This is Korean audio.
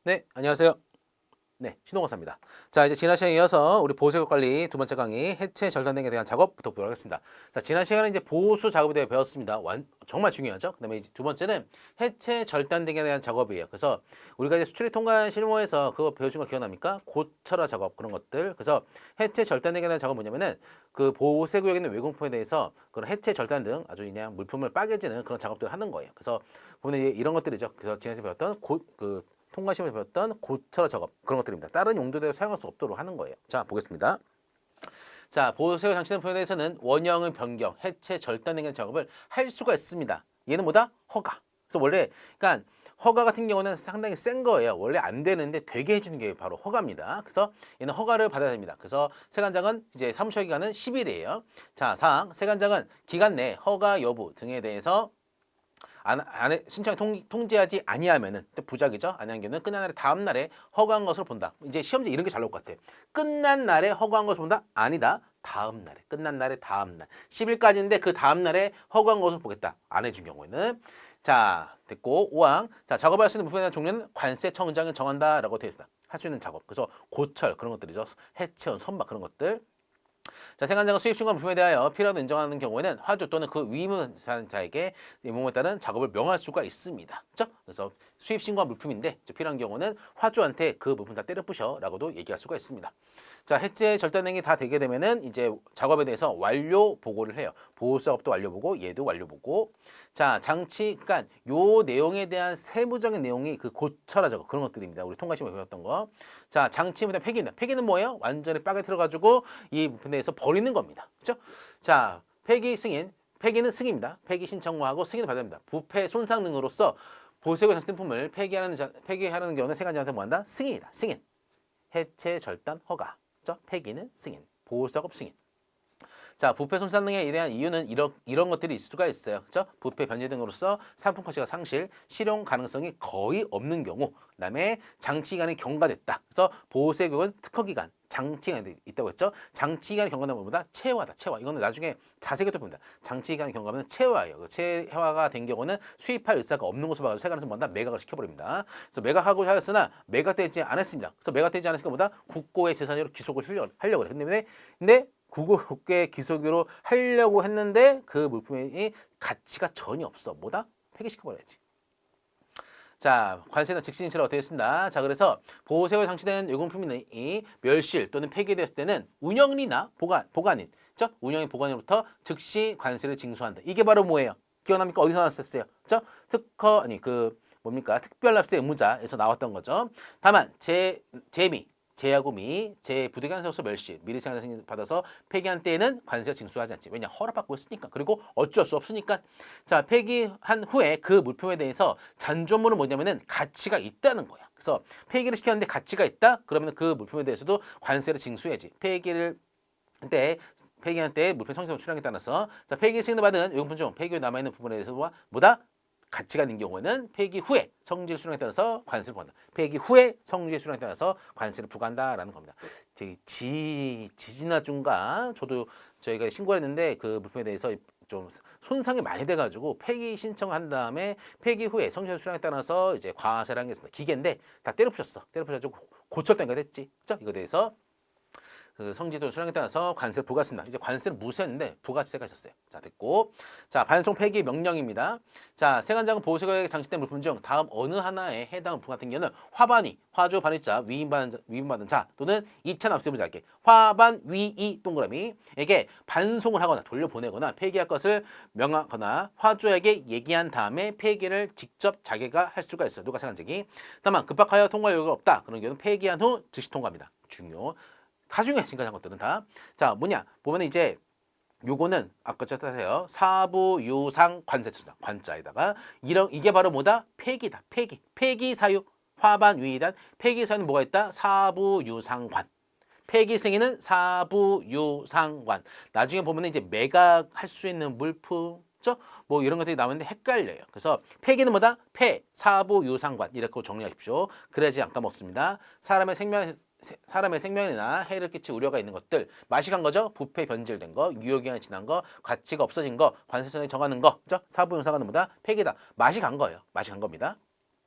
네, 안녕하세요. 네, 신홍호사입니다. 자, 이제 지난 시간에 이어서 우리 보수적 관리 두 번째 강의 해체 절단등에 대한 작업부터 보도록 하겠습니다. 자, 지난 시간에 이제 보수 작업에 대해 배웠습니다. 정말 중요하죠. 그다음에 이제 두 번째는 해체 절단등에 대한 작업이에요. 그래서 우리가 이제 수출입 통관 실무에서 그거 배워준 거 기억납니까? 고철화 작업 그런 것들. 그래서 해체 절단등에 대한 작업은 뭐냐면은 그 보호세 구역에 있는 외공품에 대해서 그런 해체 절단 등 아주 그냥 물품을 빠개지는 그런 작업들을 하는 거예요. 그래서 보면 이런 것들이죠. 그래서 지난 시간에 배웠던 통과시험에서 배웠던 고철화 작업 그런 것들입니다. 다른 용도대로 사용할 수 없도록 하는 거예요. 자, 보겠습니다. 자, 보호세와 장치등 표현에 대해서는 원형의 변경, 해체, 절단 등의 작업을 할 수가 있습니다. 얘는 뭐다? 허가. 그래서 원래 그러니까 허가 같은 경우는 상당히 센 거예요. 원래 안 되는데 되게 해주는 게 바로 허가입니다. 그래서 얘는 허가를 받아야 됩니다. 그래서 세관장은 이제 사무처 기간은 10일이에요. 자, 사항 세관장은 기간 내 허가 여부 등에 대해서 신청이 통지하지 아니하면은 부작이죠. 아니한 경우는 끝난 날의 다음 날에 허가한 것으로 본다. 이제 시험지 이런 게 잘 나올 것 같아. 끝난 날에 허가한 것으로 본다? 아니다. 다음 날에. 끝난 날의 다음 날. 10일까지인데 그 다음 날에 허가한 것으로 보겠다. 안 해준 경우에는. 자, 됐고 5항. 자, 작업할 수 있는 물품에 대한 종류는 관세청장이 정한다라고 되어 있다. 할 수 있는 작업. 그래서 고철 그런 것들이죠. 해체원, 선박 그런 것들. 자, 세관장은 수입신고 물품에 대하여 필요하다 인정하는 경우에는 화주 또는 그 위임자에게 이 몸에 따른 작업을 명할 수가 있습니다. 그렇죠? 그래서 수입신고한 물품인데 필요한 경우는 화주한테 그 물품 다 때려 부셔라고도 얘기할 수가 있습니다. 자, 해체 절단행위 다 되게 되면은 이제 작업에 대해서 완료 보고를 해요. 보호 작업도 완료 보고 얘도 완료 보고. 자, 장치 그러니까 요 내용에 대한 세부적인 내용이 그 고철화 작업 그런 것들입니다. 우리 통과시험에 배웠던 거. 자, 장치입니다. 폐기입니다. 폐기는 뭐예요? 완전히 빠개트려 가지고 이 부분에 대해서 버리는 겁니다. 그렇죠? 자, 폐기 승인. 폐기는 승인입니다. 폐기 신청하고 승인을 받아야 됩니다. 부패 손상 등으로서 보세고 장치품을 폐기하라는 경우는 세관장한테 뭐한다? 승인이다. 승인. 해체 절단 허가. 그렇죠? 폐기는 승인. 보호 작업 승인. 자, 부패 손상 등에 대한 이유는 이런 것들이 있을 수가 있어요. 그렇죠? 부패 변제 등으로서 상품 가치가 상실, 실용 가능성이 거의 없는 경우, 그다음에 장치 기간이 경과됐다. 그래서 보호세 교육은 특허 기간, 장치 기간이 있다고 했죠. 장치 기간이 경과된 것보다 체화다. 체화. 이거는 나중에 자세히 또 봅니다. 장치 기간이 경과하면 체화예요. 그 체화가 된 경우는 수입할 의사가 없는 것으로 봐서 세관에서 뭔다 매각을 시켜버립니다. 그래서 매각하고 하였으나 매각되지 않았습니다. 그래서 매각되지 않았으니까 뭐다 국고의 재산으로 기속을 하려고 그래요. 근데 국외 기속으로 하려고 했는데 그 물품이 가치가 전혀 없어. 뭐다? 폐기시켜버려야지. 자, 관세나 직신인체를 어떻게 쓴다? 자, 그래서 보호세에 장치된 요금품이 멸실 또는 폐기되었을 때는 운영이나 보관인, 즉 운영인 보관인으로부터 즉시 관세를 징수한다. 이게 바로 뭐예요? 기억납니까? 어디서 나왔었어요? 저 특허 아니 뭡니까? 특별납세 의무자에서 나왔던 거죠. 다만 제야금이 제부득이한세로서 멸실, 미리 생산을 받아서 폐기한 때에는 관세가 징수하지 않지. 왜냐? 허락받고 있으니까. 그리고 어쩔 수 없으니까. 자, 폐기한 후에 그 물품에 대해서 잔존물은 뭐냐면은 가치가 있다는 거야. 그래서 폐기를 시켰는데 가치가 있다? 그러면 그 물품에 대해서도 관세를 징수해야지. 폐기한 때 물품 성질성 출량에 따라서 자, 폐기 승인을 받은 용품 중 폐기에 남아있는 부분에 대해서 뭐다? 가치가 있는 경우에는 폐기 후에 성질 수령에 따라서 관세를 부과한다. 폐기 후에 성질 수령에 따라서 관세를 부과한다라는 겁니다. 지지나중가 저희가 신고를 했는데 그 물품에 대해서 좀 손상이 많이 돼가지고 폐기 신청한 다음에 폐기 후에 성질 수령에 따라서 이제 과세라는 게 있습니다. 기계인데 다 때려 부셨어. 때려 부셔가지고 고쳤다니까 됐지. 그죠? 이거 대해서 그 성지도 수량에 따라서 관세를 부과했습니다. 이제 관세를 무시했는데 부가세가 있었어요. 자, 됐고. 자, 반송 폐기 명령입니다. 자, 세관장은 보호세에 장치된 물품 중 다음 어느 하나에 해당 물품 같은 경우는 화반이, 화주 반입자, 위임받은 자 또는 2차 납세부자에게 화반, 위이 동그라미에게 반송을 하거나 돌려보내거나 폐기할 것을 명하거나 화주에게 얘기한 다음에 폐기를 직접 자기가 할 수가 있어요. 누가 세관장이. 다만 급박하여 통과 여유가 없다. 그런 경우는 폐기한 후 즉시 통과합니다. 다 중요해. 지금까지 한 것들은 다. 자, 뭐냐? 보면 이제 요거는 아까 찾아세요. 사부 유상 관세청장 관자에다가 이게 바로 뭐다? 폐기다. 폐기 사유 화반 위이단 폐기 사유는 뭐가 있다? 사부 유상관. 폐기 승인은 사부 유상관. 나중에 보면 이제 매각할 수 있는 물품 뭐 이런 것들이 나오는데 헷갈려요. 그래서 폐기는 뭐다? 사부 유상관 이렇게 정리하십시오. 그래야지 안 까먹습니다. 사람의 생명이나 해를 끼칠 우려가 있는 것들 마시간 거죠. 부패 변질된 거, 유효기간이 지난 거, 가치가 없어진 거, 관세청이 정하는 거, 그죠? 사부용사관은 뭐다? 폐기다. 맛이 간 거예요. 맛이 간 겁니다.